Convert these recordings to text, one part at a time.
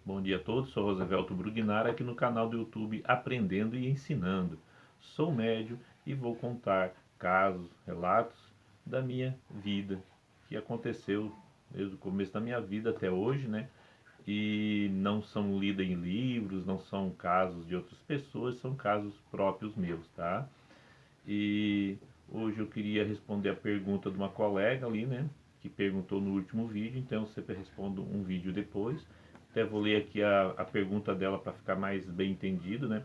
Bom dia a todos, sou Roosevelt Brugnar aqui no canal do YouTube Aprendendo e Ensinando. Sou médium e vou contar casos, relatos da minha vida, que aconteceu desde o começo da minha vida até hoje, né? E não são lidos em livros, não são casos de outras pessoas, são casos próprios meus, tá? E hoje eu queria responder a pergunta de uma colega ali, né? Que perguntou no último vídeo, então eu sempre respondo um vídeo depois. Até vou ler aqui a pergunta dela para ficar mais bem entendido, né?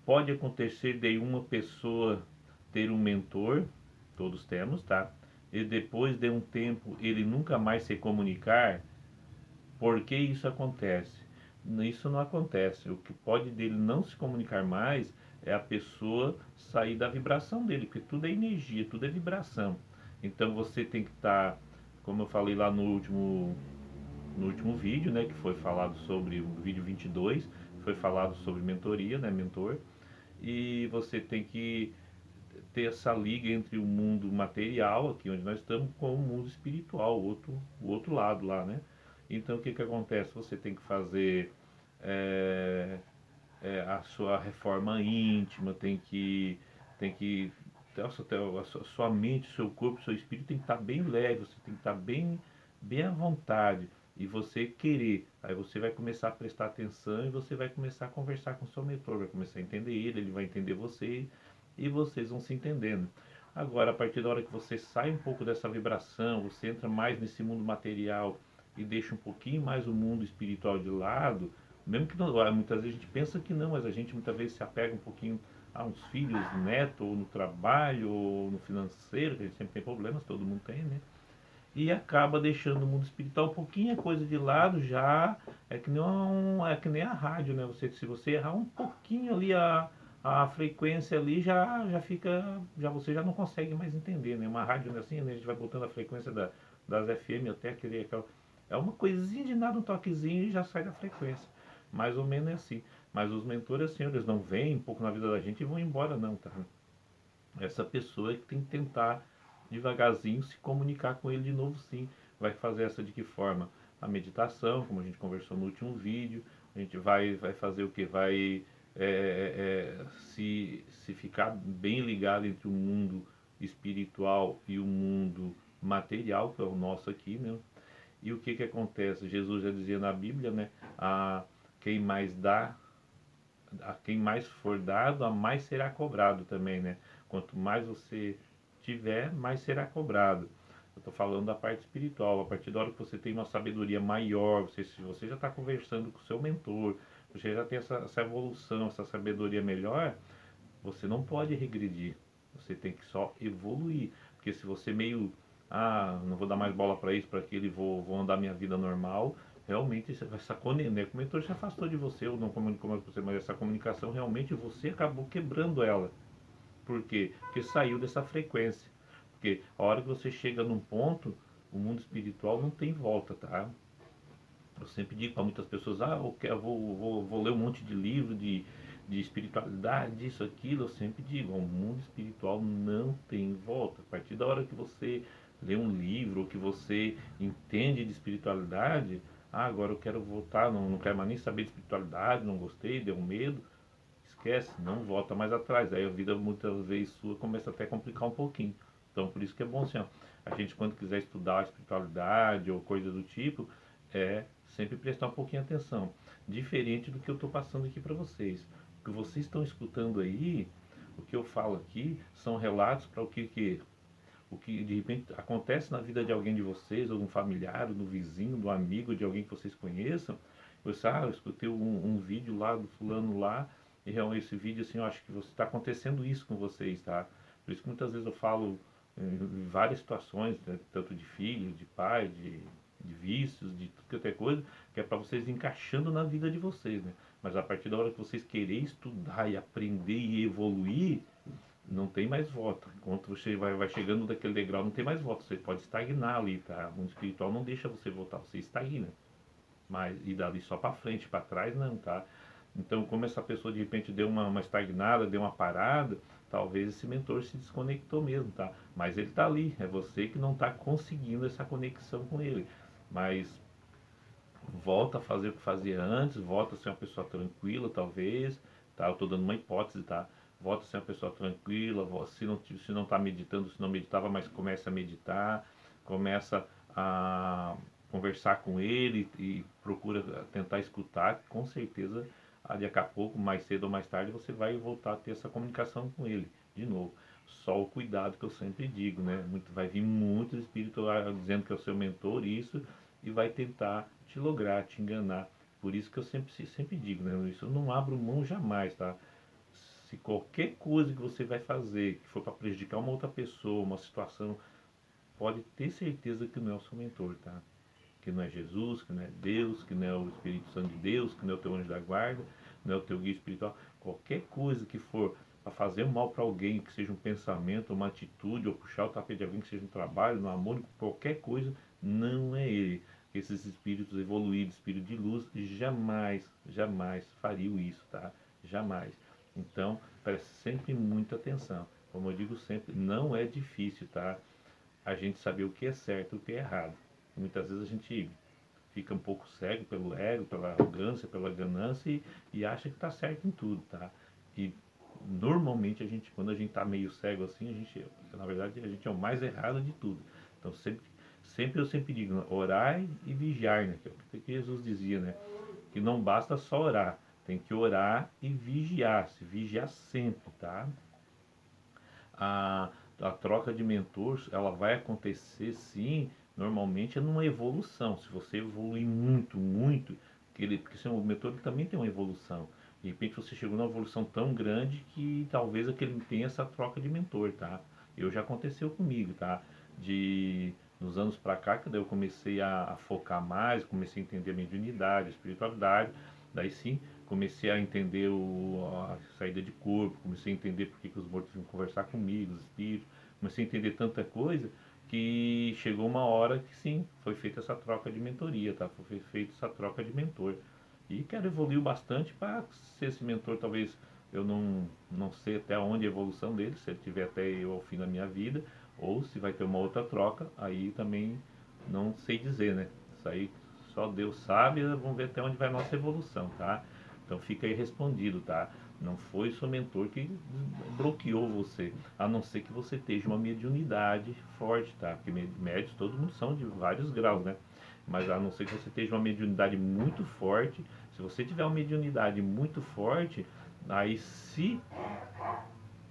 Pode acontecer de uma pessoa ter um mentor, todos temos, tá? E depois de um tempo ele nunca mais se comunicar. Por que isso acontece? Isso não acontece. O que pode dele não se comunicar mais é a pessoa sair da vibração dele, porque tudo é energia, tudo é vibração. Então você tem que estar, como eu falei lá no último vídeo, né, que foi falado sobre o vídeo 22, foi falado sobre mentoria, né, mentor, e você tem que ter essa liga entre o mundo material, aqui onde nós estamos, com o mundo espiritual, o outro lado lá, né? Então o que que acontece? Você tem que fazer é, a sua reforma íntima, tem que a sua mente, o seu corpo, o seu espírito tem que estar bem leve, você tem que estar bem à vontade e você querer. Aí você vai começar a prestar atenção e você vai começar a conversar com o seu mentor, vai começar a entender ele, ele vai entender você e vocês vão se entendendo. Agora, a partir da hora que você sai um pouco dessa vibração, você entra mais nesse mundo material e deixa um pouquinho mais o mundo espiritual de lado, mesmo que não, muitas vezes a gente pensa que não, mas a gente muitas vezes se apega um pouquinho a uns filhos, neto, ou no trabalho, ou no financeiro, que a gente sempre tem problemas, todo mundo tem, né? E acaba deixando o mundo espiritual um pouquinho a coisa de lado, já é que nem a rádio, né? Se você errar um pouquinho ali a frequência ali, já fica, já você já não consegue mais entender, né? Uma rádio, né, assim, né? A gente vai botando a frequência das FM até aquela, é uma coisinha de nada, um toquezinho e já sai da frequência. Mais ou menos é assim. Mas os mentores, assim, eles não vêm um pouco na vida da gente e vão embora, não, tá? Essa pessoa é que tem que tentar devagarzinho se comunicar com ele de novo, sim. Vai fazer essa de que forma? A meditação, como a gente conversou no último vídeo. A gente vai fazer o que? Vai se ficar bem ligado entre o mundo espiritual e o mundo material, que é o nosso aqui, né? E o que que acontece? Jesus já dizia na Bíblia, né? A quem mais dá, a quem mais for dado, a mais será cobrado também, né? Quanto mais você tiver, mais será cobrado. Eu estou falando da parte espiritual. A partir da hora que você tem uma sabedoria maior, se você já está conversando com o seu mentor, você já tem essa evolução, essa sabedoria melhor, você não pode regredir. Você tem que só evoluir. Porque se você meio, não vou dar mais bola para isso, para aquilo, e vou andar minha vida normal, realmente essa né, o mentor se afastou de você, ou não comunicou mais com você, mas essa comunicação realmente você acabou quebrando ela. Por quê? Porque saiu dessa frequência. Porque a hora que você chega num ponto, o mundo espiritual não tem volta, tá? Eu sempre digo para muitas pessoas, vou ler um monte de livro de espiritualidade, isso, aquilo. Eu sempre digo, o mundo espiritual não tem volta. A partir da hora que você lê um livro, ou que você entende de espiritualidade, agora eu quero voltar, não quero mais nem saber de espiritualidade, não gostei, deu medo, esquece, não volta mais atrás. Aí a vida muitas vezes sua começa até a complicar um pouquinho. Então por isso que é bom assim, ó, a gente quando quiser estudar a espiritualidade ou coisa do tipo, sempre prestar um pouquinho de atenção. Diferente do que eu estou passando aqui para vocês. O que vocês estão escutando aí, o que eu falo aqui, são relatos para o que de repente acontece na vida de alguém de vocês, ou de um familiar, ou do vizinho, do amigo, de alguém que vocês conheçam. Eu escutei um vídeo lá do fulano lá, e realmente esse vídeo, assim, eu acho que está acontecendo isso com vocês, tá? Por isso que muitas vezes eu falo em várias situações, né, tanto de filho, de pai, de vícios, de tudo que é coisa, que é para vocês encaixando na vida de vocês, né? Mas a partir da hora que vocês querem estudar e aprender e evoluir, não tem mais volta. Enquanto você vai chegando daquele degrau, não tem mais volta. Você pode estagnar ali, tá? O mundo espiritual não deixa você voltar, você estagna. Mas e dali só para frente, para trás não, tá? Então, como essa pessoa de repente deu uma estagnada, deu uma parada, talvez esse mentor se desconectou mesmo, tá? Mas ele tá ali, é você que não está conseguindo essa conexão com ele. Mas volta a fazer o que fazia antes, volta a ser uma pessoa tranquila, talvez, tá? Eu estou dando uma hipótese, tá? Volta a ser uma pessoa tranquila, se não está meditando, se não meditava, mas começa a meditar, começa a conversar com ele e procura tentar escutar, com certeza, daqui a pouco, mais cedo ou mais tarde, você vai voltar a ter essa comunicação com ele, de novo. Só o cuidado que eu sempre digo, né? Vai vir muito espírito lá dizendo que é o seu mentor, isso, e vai tentar te lograr, te enganar. Por isso que eu sempre digo, né? Isso eu não abro mão jamais, tá? Se qualquer coisa que você vai fazer, que for para prejudicar uma outra pessoa, uma situação, pode ter certeza que não é o seu mentor, tá? Que não é Jesus, que não é Deus, que não é o Espírito Santo de Deus, que não é o teu anjo da guarda, não é o teu guia espiritual. Qualquer coisa que for para fazer mal para alguém, que seja um pensamento, uma atitude, ou puxar o tapete de alguém, que seja um trabalho, no amor, qualquer coisa, não é ele. Esses espíritos evoluídos, espírito de luz, jamais, jamais fariam isso, tá? Jamais. Então, preste sempre muita atenção. Como eu digo sempre, não é difícil, tá? A gente saber o que é certo e o que é errado. Muitas vezes a gente fica um pouco cego pelo ego, pela arrogância, pela ganância e acha que está certo em tudo, tá? E normalmente quando a gente está meio cego assim, na verdade, a gente é o mais errado de tudo. Então eu sempre digo, né, orar e vigiar, né? Que é o que Jesus dizia, né? Que não basta só orar, tem que orar e vigiar, se vigiar sempre, tá? a, a troca de mentores, ela vai acontecer sim, normalmente é numa evolução. Se você evoluir muito, muito, porque o mentor também tem uma evolução. De repente você chegou numa evolução tão grande que talvez aquele tenha essa troca de mentor, tá? Eu já aconteceu comigo, tá? De nos anos para cá, que daí eu comecei a focar mais, comecei a entender a mediunidade, a espiritualidade, daí sim comecei a entender a saída de corpo, comecei a entender por que os mortos vinham conversar comigo, os espíritos, comecei a entender tanta coisa que chegou uma hora que sim, foi feita essa troca de mentoria, tá? Foi feita essa troca de mentor. E quero evoluir bastante para ser esse mentor, talvez eu não sei até onde a evolução dele, se ele tiver até eu ao fim da minha vida, ou se vai ter uma outra troca, aí também não sei dizer, né? Isso aí só Deus sabe, vamos ver até onde vai a nossa evolução, tá? Então fica aí respondido, tá? Não foi o seu mentor que bloqueou você, a não ser que você esteja uma mediunidade forte, tá? Porque médios todo mundo são de vários graus, né? Mas a não ser que você esteja uma mediunidade muito forte, se você tiver uma mediunidade muito forte, aí se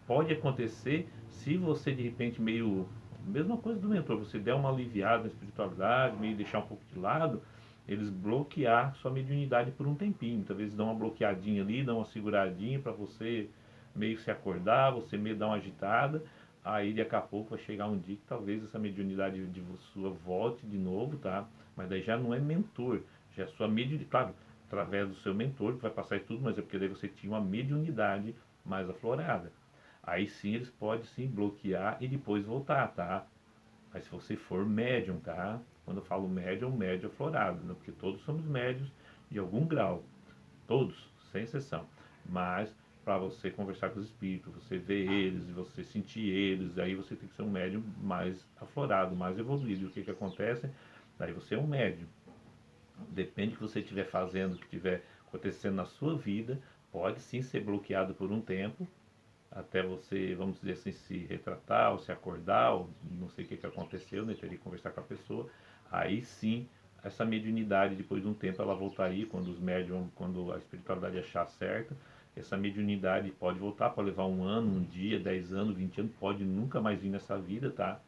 pode acontecer, se você de repente meio mesma coisa do mentor, você der uma aliviada na espiritualidade, meio deixar um pouco de lado, eles bloquear sua mediunidade por um tempinho. Talvez dão uma bloqueadinha ali, dão uma seguradinha para você meio se acordar, você meio dar uma agitada. Aí daqui a pouco vai chegar um dia que talvez essa mediunidade de sua volte de novo, tá? Mas daí já não é mentor, já é sua mediunidade, claro, através do seu mentor que vai passar isso tudo, mas é porque daí você tinha uma mediunidade mais aflorada. Aí sim eles podem sim bloquear e depois voltar, tá? Mas se você for médium, tá? Quando eu falo médium, médium aflorado, né? Porque todos somos médios de algum grau, todos, sem exceção. Mas para você conversar com os espíritos, você ver eles, você sentir eles, aí você tem que ser um médium mais aflorado, mais evoluído. E o que que acontece? Daí você é um médium. Depende do que você estiver fazendo, o que estiver acontecendo na sua vida, pode sim ser bloqueado por um tempo, até você, vamos dizer assim, se retratar ou se acordar, ou não sei o que, que aconteceu, né? Teria que conversar com a pessoa. Aí sim, essa mediunidade, depois de um tempo, ela voltaria, quando os médiums, quando a espiritualidade achar certa, essa mediunidade pode voltar, pode levar um ano, um dia, 10 anos, 20 anos, pode nunca mais vir nessa vida, tá?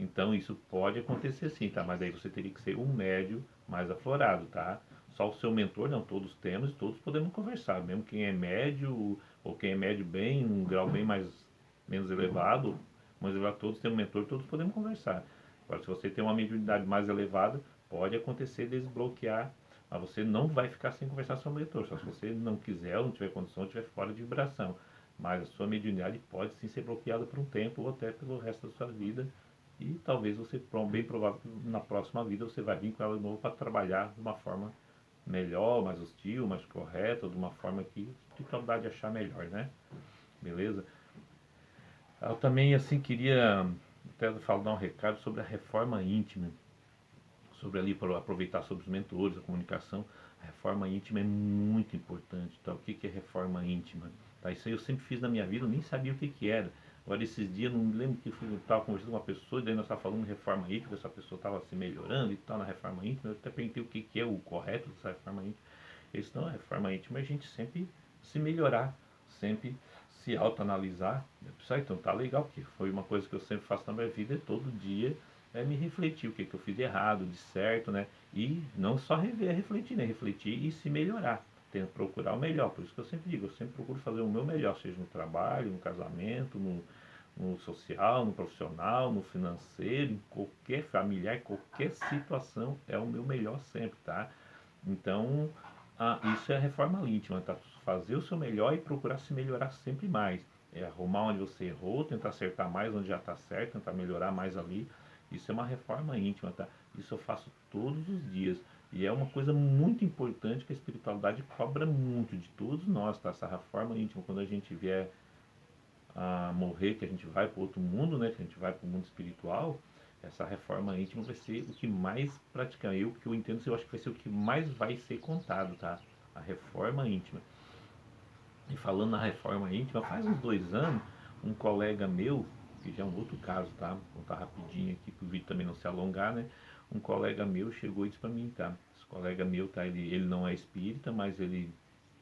Então isso pode acontecer sim, tá? Mas daí você teria que ser um médium mais aflorado, tá? Só o seu mentor, não, todos temos e todos podemos conversar, mesmo quem é médio ou quem é médio bem, um grau bem menos elevado, mas todos têm um mentor, todos podemos conversar. Agora, se você tem uma mediunidade mais elevada, pode acontecer desbloquear, mas você não vai ficar sem conversar com o seu mentor, só se você não quiser, ou não tiver condição, ou estiver fora de vibração. Mas a sua mediunidade pode sim ser bloqueada por um tempo ou até pelo resto da sua vida. E talvez você, bem provável que na próxima vida você vai vir com ela de novo para trabalhar de uma forma melhor, mais hostil, mais correta, de uma forma que a espiritualidade achar melhor, né? Beleza? Eu também, assim, queria até dar um recado sobre a reforma íntima. sobre ali para aproveitar sobre os mentores, a comunicação. A reforma íntima é muito importante, tá? O que é reforma íntima? Tá? Isso aí eu sempre fiz na minha vida, eu nem sabia o que era. Agora esses dias, não me lembro que eu estava conversando com uma pessoa, e daí nós estávamos falando de reforma íntima, essa pessoa estava se melhorando e tal na reforma íntima, eu até perguntei o que é o correto dessa reforma íntima. Eles não, a reforma íntima é a gente sempre se melhorar, sempre se autoanalisar. Então tá legal, porque foi uma coisa que eu sempre faço na minha vida, é todo dia me refletir o que eu fiz de errado, de certo, né? E não só rever, refletir, né? Refletir e se melhorar. Tento procurar o melhor, por isso que eu sempre digo, eu sempre procuro fazer o meu melhor, seja no trabalho, no casamento, no social, no profissional, no financeiro, em qualquer familiar, qualquer situação, é o meu melhor sempre, tá? Então, isso é a reforma íntima, tá? Fazer o seu melhor e procurar se melhorar sempre mais. É arrumar onde você errou, tentar acertar mais onde já está certo, tentar melhorar mais ali. Isso é uma reforma íntima, tá? Isso eu faço todos os dias. E é uma coisa muito importante que a espiritualidade cobra muito de todos nós, tá? Essa reforma íntima, quando a gente vier a morrer, que a gente vai para outro mundo, né? Que a gente vai para o mundo espiritual, essa reforma íntima vai ser o que mais praticar. Eu, que eu entendo, eu acho que vai ser o que mais vai ser contado, tá? A reforma íntima. E falando na reforma íntima, faz uns 2 anos, um colega meu, que já é um outro caso, tá? Vou contar rapidinho aqui para o vídeo também não se alongar, né? Um colega meu chegou e disse para mim, tá? Esse colega meu, tá? Ele não é espírita, mas ele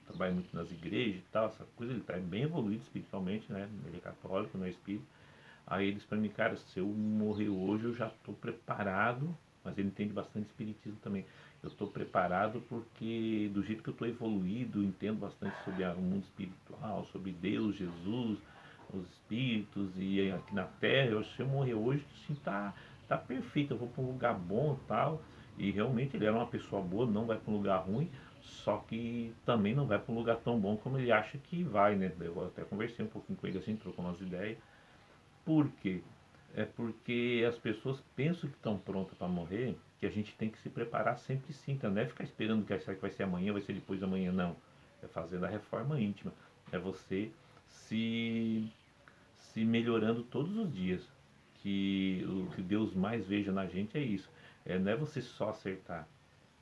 trabalha muito nas igrejas e tal, essa coisa, ele tá bem evoluído espiritualmente, né? Ele é católico, não é espírita. Aí ele disse para mim, cara, se eu morrer hoje eu já estou preparado, mas ele entende bastante espiritismo também. Eu estou preparado porque do jeito que eu estou evoluído, entendo bastante sobre o mundo espiritual, sobre Deus, Jesus, os espíritos e aqui na Terra, eu, se eu morrer hoje, assim, tá perfeito, eu vou para um lugar bom e tal. E realmente ele era uma pessoa boa, não vai para um lugar ruim, só que também não vai para um lugar tão bom como ele acha que vai, né? Eu até conversei um pouquinho com ele assim, trocou umas ideias. Por quê? É porque as pessoas pensam que estão prontas para morrer, que a gente tem que se preparar sempre sim, então não é ficar esperando que será que vai ser amanhã, vai ser depois da manhã, não. É fazendo a reforma íntima. É você se, se melhorando todos os dias. Que o que Deus mais veja na gente é isso. Não é você só acertar,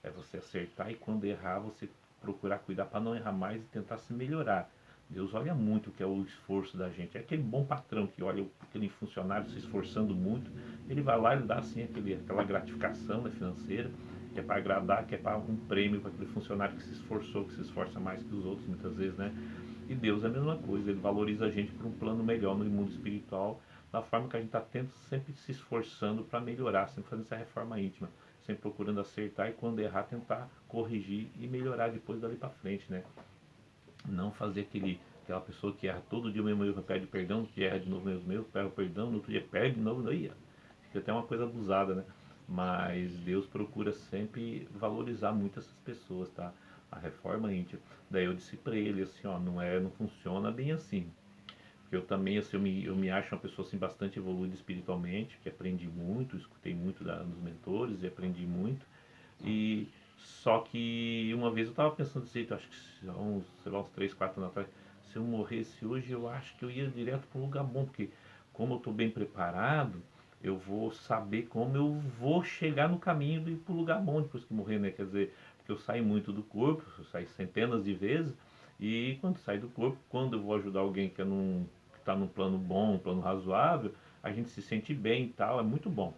é você acertar e quando errar você procurar cuidar para não errar mais e tentar se melhorar. Deus olha muito o que é o esforço da gente. É aquele bom patrão que olha aquele funcionário se esforçando muito, ele vai lá e dá assim aquela gratificação, né, financeira, que é para agradar, que é para um prêmio para aquele funcionário que se esforçou, que se esforça mais que os outros muitas vezes, né? E Deus é a mesma coisa, ele valoriza a gente para um plano melhor no mundo espiritual, da forma que a gente está sempre se esforçando para melhorar, sempre fazendo essa reforma íntima, sempre procurando acertar e quando errar tentar corrigir e melhorar depois dali para frente, né? Não fazer aquela pessoa que erra todo dia o mesmo erro, pede perdão, que erra de novo o mesmo erro, pede perdão, no outro dia perde de novo, aí fica até uma coisa abusada, né? Mas Deus procura sempre valorizar muito essas pessoas, tá? A reforma íntima. Daí eu disse para ele assim, ó, não funciona bem assim. Porque eu também, assim, eu me acho uma pessoa assim bastante evoluída espiritualmente, que aprendi muito, escutei muito dos mentores e aprendi muito. E só que uma vez eu estava pensando assim, acho que há uns, sei lá, uns 3 4 anos atrás, se eu morresse hoje, eu acho que eu ia direto para um lugar bom, porque como eu estou bem preparado, eu vou saber como eu vou chegar no caminho de ir para o lugar bom depois que morrer, né? Quer dizer, porque eu saio muito do corpo, eu saio centenas de vezes, e quando saio do corpo, quando eu vou ajudar alguém que está num plano bom, um plano razoável, a gente se sente bem e tal, é muito bom.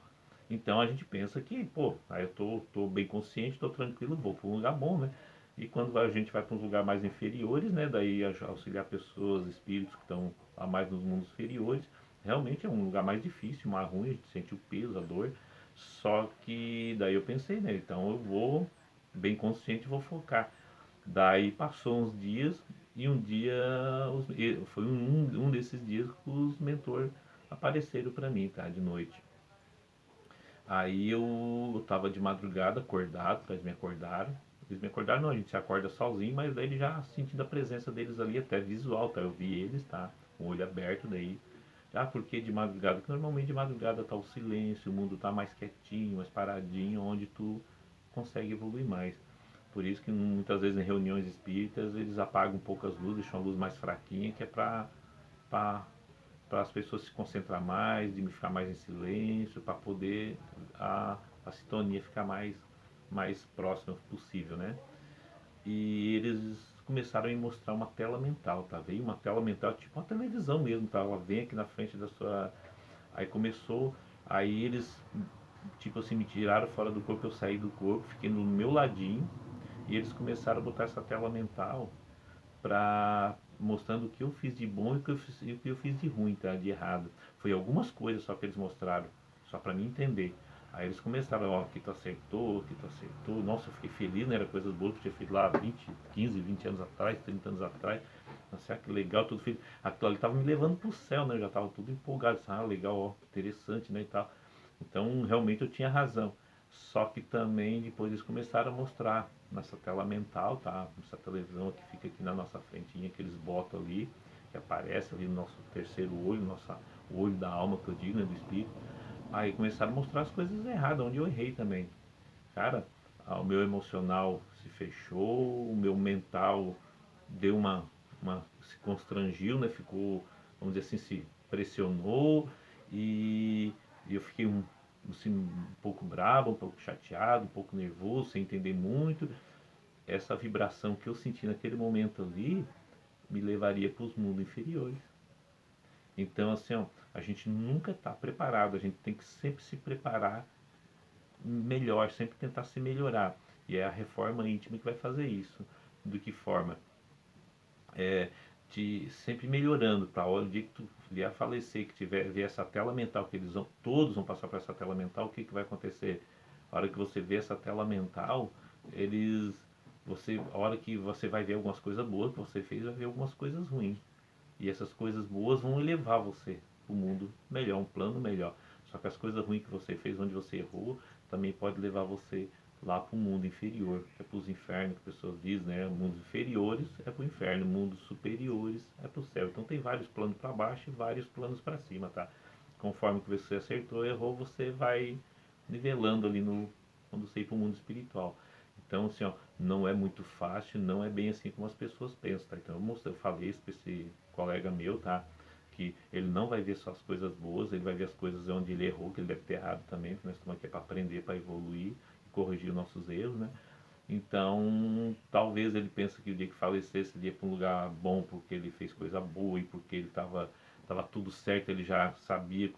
Então a gente pensa que, pô, aí eu tô bem consciente, tô tranquilo, vou para um lugar bom, né? E quando a gente vai para uns lugares mais inferiores, né? Daí auxiliar pessoas, espíritos que estão a mais nos mundos inferiores, realmente é um lugar mais difícil, mais ruim, a gente sente o peso, a dor. Só que daí eu pensei, né? Então eu vou, bem consciente, vou focar. Daí passou uns dias e um dia foi um desses dias que os mentores apareceram para mim, tá? De noite. Aí eu tava de madrugada acordado, eles me acordaram. Eles me acordaram, não, a gente se acorda sozinho, mas daí ele já sentindo a presença deles ali, até visual, tá? Eu vi eles, tá? Com o olho aberto daí. Ah, porque de madrugada? Porque normalmente de madrugada tá o silêncio, o mundo tá mais quietinho, mais paradinho, onde tu consegue evoluir mais. Por isso que muitas vezes em reuniões espíritas eles apagam um pouco as luzes, deixam a luz mais fraquinha, que é pra para as pessoas se concentrar mais, de ficar mais em silêncio, para poder a sintonia ficar mais próxima possível, né? E eles começaram a me mostrar uma tela mental, tá? Veio uma tela mental, tipo uma televisão mesmo, tá? Ela vem aqui na frente da sua. Aí começou, aí eles, tipo assim, me tiraram fora do corpo, eu saí do corpo, fiquei no meu ladinho, e eles começaram a botar essa tela mental pra mostrando o que eu fiz de bom e o que eu fiz de ruim, tá? De errado. Foi algumas coisas só que eles mostraram, só pra mim entender. Aí eles começaram, ó, aqui tu acertou, aqui tu acertou. Nossa, eu fiquei feliz, né? Era coisas boas que eu tinha feito lá 20 anos atrás, 30 anos atrás. Nossa, que legal, tudo feito. Aquilo ali tava me levando pro céu, né? Eu já tava tudo empolgado. Ah, legal, ó, interessante, né? E tal. Então, realmente eu tinha razão. Só que também depois eles começaram a mostrar nessa tela mental, tá? Essa televisão que fica aqui na nossa frentinha, que eles botam ali, que aparece ali no nosso terceiro olho, o olho da alma que eu digo, né? Do espírito. Aí começaram a mostrar as coisas erradas, onde eu errei também. Cara, o meu emocional se fechou, o meu mental deu se constrangiu, né? Ficou, vamos dizer assim, se pressionou e, e eu fiquei assim, um pouco bravo, um pouco chateado, um pouco nervoso, sem entender muito. Essa vibração que eu senti naquele momento ali me levaria para os mundos inferiores. Então, assim, ó, a gente nunca está preparado, a gente tem que sempre se preparar melhor, sempre tentar se melhorar. E é a reforma íntima que vai fazer isso. De que forma? É, de sempre melhorando para o dia que tu vier a falecer, que tiver ver essa tela mental, que todos vão passar por essa tela mental, o que, que vai acontecer? A hora que você vê essa tela mental, a hora que você vai ver algumas coisas boas que você fez, vai ver algumas coisas ruins. E essas coisas boas vão elevar você para um mundo melhor, um plano melhor. Só que as coisas ruins que você fez, onde você errou, também pode levar você lá para o mundo inferior, que é para os infernos, que as pessoas dizem, né? Mundos inferiores é para o inferno, mundos superiores é para o céu. Então tem vários planos para baixo e vários planos para cima, tá? Conforme que você acertou ou errou, você vai nivelando ali no quando você ir para o mundo espiritual. Então, assim, ó, não é muito fácil, não é bem assim como as pessoas pensam, tá? Então, eu falei isso para esse colega meu, tá? Que ele não vai ver só as coisas boas, ele vai ver as coisas onde ele errou, que ele deve ter errado também, porque nós estamos aqui para aprender, para evoluir e corrigir os nossos erros, né? Então, talvez ele pense que o dia que falecesse ele ia para um lugar bom porque ele fez coisa boa e porque ele tava tudo certo, ele já sabia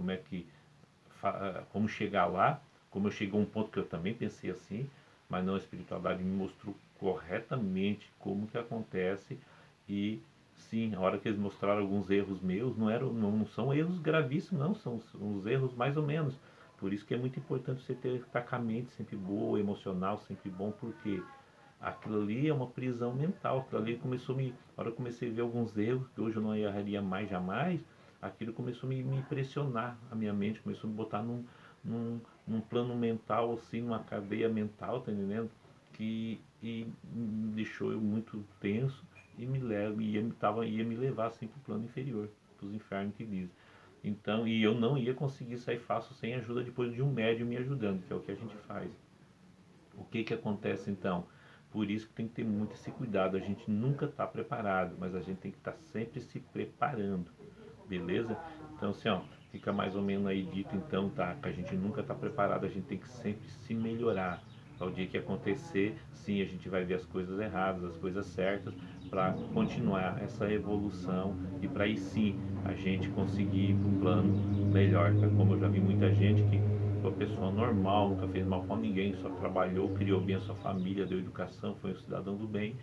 como chegar lá, como eu cheguei a um ponto que eu também pensei assim, mas não, a espiritualidade me mostrou corretamente como que acontece e sim, a hora que eles mostraram alguns erros meus, não são erros gravíssimos, não, são uns erros mais ou menos. Por isso que é muito importante você estar com a mente sempre boa, emocional sempre bom, porque aquilo ali é uma prisão mental. Aquilo ali a hora que eu comecei a ver alguns erros que hoje eu não erraria mais jamais, aquilo começou a me pressionar, a minha mente começou a me botar num plano mental, assim, numa cadeia mental, tá entendendo? E me deixou eu muito tenso e ia me levar assim para o plano inferior, para os infernos que diz. Então, e eu não ia conseguir sair fácil sem ajuda depois de um médium me ajudando, que é o que a gente faz. O que que acontece então? Por isso que tem que ter muito esse cuidado. A gente nunca está preparado, mas a gente tem que estar sempre se preparando, beleza? Então, assim, ó, fica mais ou menos aí dito então, tá? Que a gente nunca está preparado, a gente tem que sempre se melhorar. Ao dia que acontecer, sim, a gente vai ver as coisas erradas, as coisas certas, para continuar essa evolução e para aí sim a gente conseguir ir para um plano melhor, tá? Como eu já vi muita gente que foi uma pessoa normal, nunca fez mal para ninguém, só trabalhou, criou bem a sua família, deu educação, foi um cidadão do bem.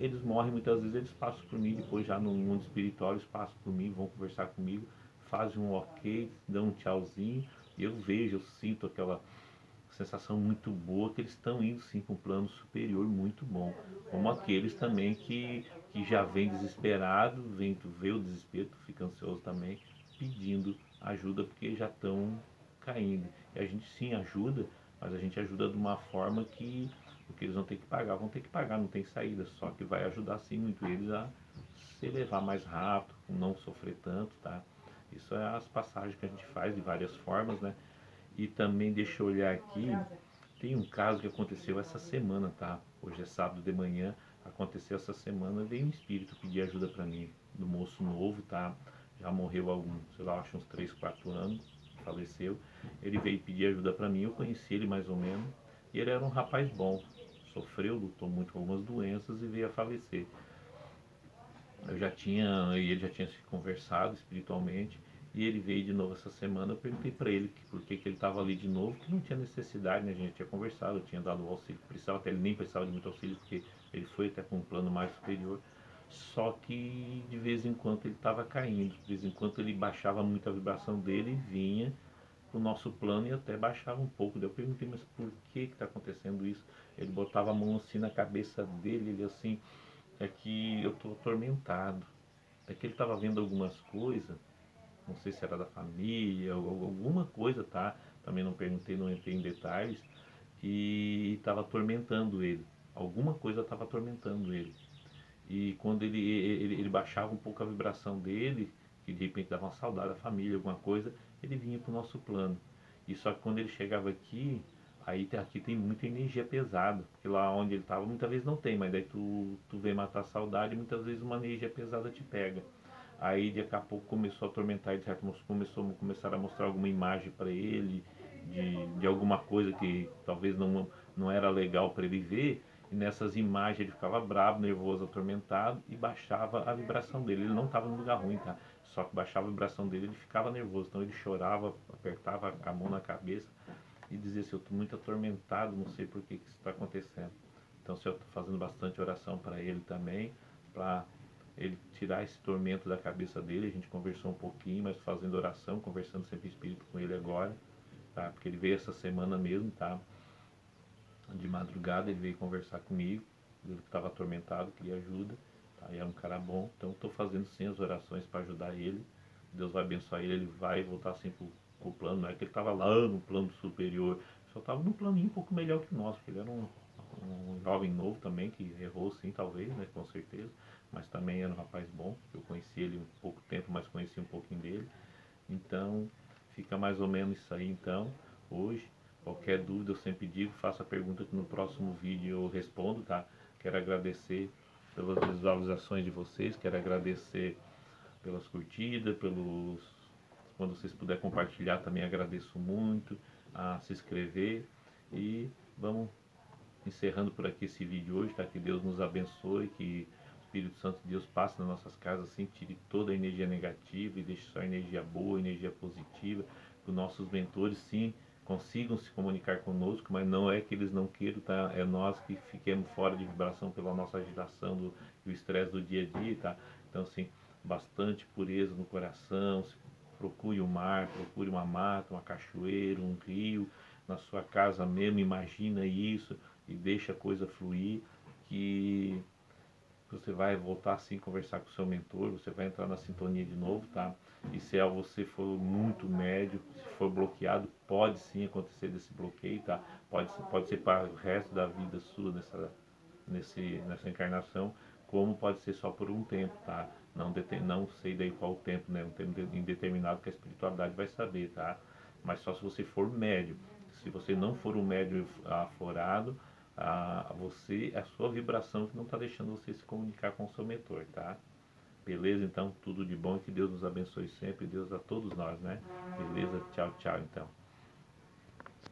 Eles morrem muitas vezes, eles passam por mim, depois já no mundo espiritual eles passam por mim, vão conversar comigo, fazem um ok, dão um tchauzinho, e eu vejo, eu sinto aquela sensação muito boa que eles estão indo sim para um plano superior muito bom. Como aqueles também que já vem desesperado, vê o desespero, fica ansioso também, pedindo ajuda porque já estão caindo. E a gente sim ajuda, mas a gente ajuda de uma forma que o que eles vão ter que pagar, não tem saída, só que vai ajudar sim muito eles a se elevar mais rápido, não sofrer tanto, tá? Isso é as passagens que a gente faz de várias formas, né? E também deixa eu olhar aqui, tem um caso que aconteceu essa semana, tá? Hoje é sábado de manhã, aconteceu essa semana, veio um espírito pedir ajuda para mim, do moço novo, tá? Já morreu há alguns, sei lá, acho uns 3, 4 anos. faleceu, ele veio pedir ajuda para mim, eu conheci ele mais ou menos, e ele era um rapaz bom, sofreu, lutou muito com algumas doenças e veio a falecer. E ele já tinha se conversado espiritualmente, e ele veio de novo essa semana. Eu perguntei para ele por que ele estava ali de novo, que não tinha necessidade, né? A gente tinha conversado, eu tinha dado o auxílio que precisava, até ele nem precisava de muito auxílio, porque ele foi até com um plano mais superior. Só que de vez em quando ele estava caindo, de vez em quando ele baixava muito a vibração dele e vinha o nosso plano e até baixava um pouco. Daí eu perguntei, mas por que está acontecendo isso? Ele botava a mão assim na cabeça dele, ele assim, é que eu estou atormentado. É que ele estava vendo algumas coisas, não sei se era da família, ou alguma coisa, tá? Também não perguntei, não entrei em detalhes, e estava atormentando ele. Alguma coisa estava atormentando ele. E quando ele baixava um pouco a vibração dele, que de repente dava uma saudade da família, alguma coisa, ele vinha para o nosso plano. E só que quando ele chegava aqui, aqui tem muita energia pesada, porque lá onde ele estava muitas vezes não tem, mas daí tu vem matar a saudade e muitas vezes uma energia pesada te pega. Aí daqui a pouco começou a atormentar, de certo modo começaram a mostrar alguma imagem para ele, de alguma coisa que talvez não era legal para ele ver, e nessas imagens ele ficava bravo, nervoso, atormentado e baixava a vibração dele. Ele não estava no lugar ruim, tá? Só que baixava a vibração dele, ele ficava nervoso, então ele chorava, apertava a mão na cabeça e dizia assim: eu estou muito atormentado, não sei por que isso está acontecendo. Então, se eu estou fazendo bastante oração para ele também, para ele tirar esse tormento da cabeça dele. A gente conversou um pouquinho, mas fazendo oração, conversando sempre em espírito com ele agora, tá? Porque ele veio essa semana mesmo, tá? De madrugada ele veio conversar comigo, ele estava atormentado, queria ajuda, tá? E era um cara bom, então estou fazendo sim as orações para ajudar ele. Deus vai abençoar ele, ele vai voltar assim pro plano. Não é que ele estava lá no plano superior, só estava num planinho um pouco melhor que o nosso, porque ele era um jovem novo também, que errou sim, talvez, né, com certeza, mas também era um rapaz bom. Eu conheci ele um pouco tempo, mas conheci um pouquinho dele. Então, fica mais ou menos isso aí então, hoje. Qualquer dúvida eu sempre digo, faça a pergunta que no próximo vídeo eu respondo, tá? Quero agradecer pelas visualizações de vocês, quero agradecer pelas curtidas, quando vocês puderem compartilhar também agradeço muito, a se inscrever e vamos encerrando por aqui esse vídeo hoje, tá? Que Deus nos abençoe, que o Espírito Santo de Deus passe nas nossas casas, assim, tire toda a energia negativa e deixe só energia boa, energia positiva, que os nossos mentores, sim, consigam se comunicar conosco, mas não é que eles não queiram, tá? É nós que fiquemos fora de vibração pela nossa agitação e o estresse do dia a dia, tá? Então, assim, bastante pureza no coração, procure o mar, procure uma mata, uma cachoeira, um rio, na sua casa mesmo, imagina isso, e deixa a coisa fluir, que você vai voltar assim conversar com o seu mentor, você vai entrar na sintonia de novo, tá? E se você for muito médio, se for bloqueado, pode sim acontecer desse bloqueio, tá? Pode ser para o resto da vida sua nessa encarnação, como pode ser só por um tempo, tá? Não sei daí qual o tempo, né? Um tempo indeterminado que a espiritualidade vai saber, tá? Mas só se você for médio. Se você não for um médio aflorado, a sua vibração que não está deixando você se comunicar com o seu mentor, tá? Beleza? Então, tudo de bom e que Deus nos abençoe sempre, Deus a todos nós, né? Beleza? Tchau, tchau, então.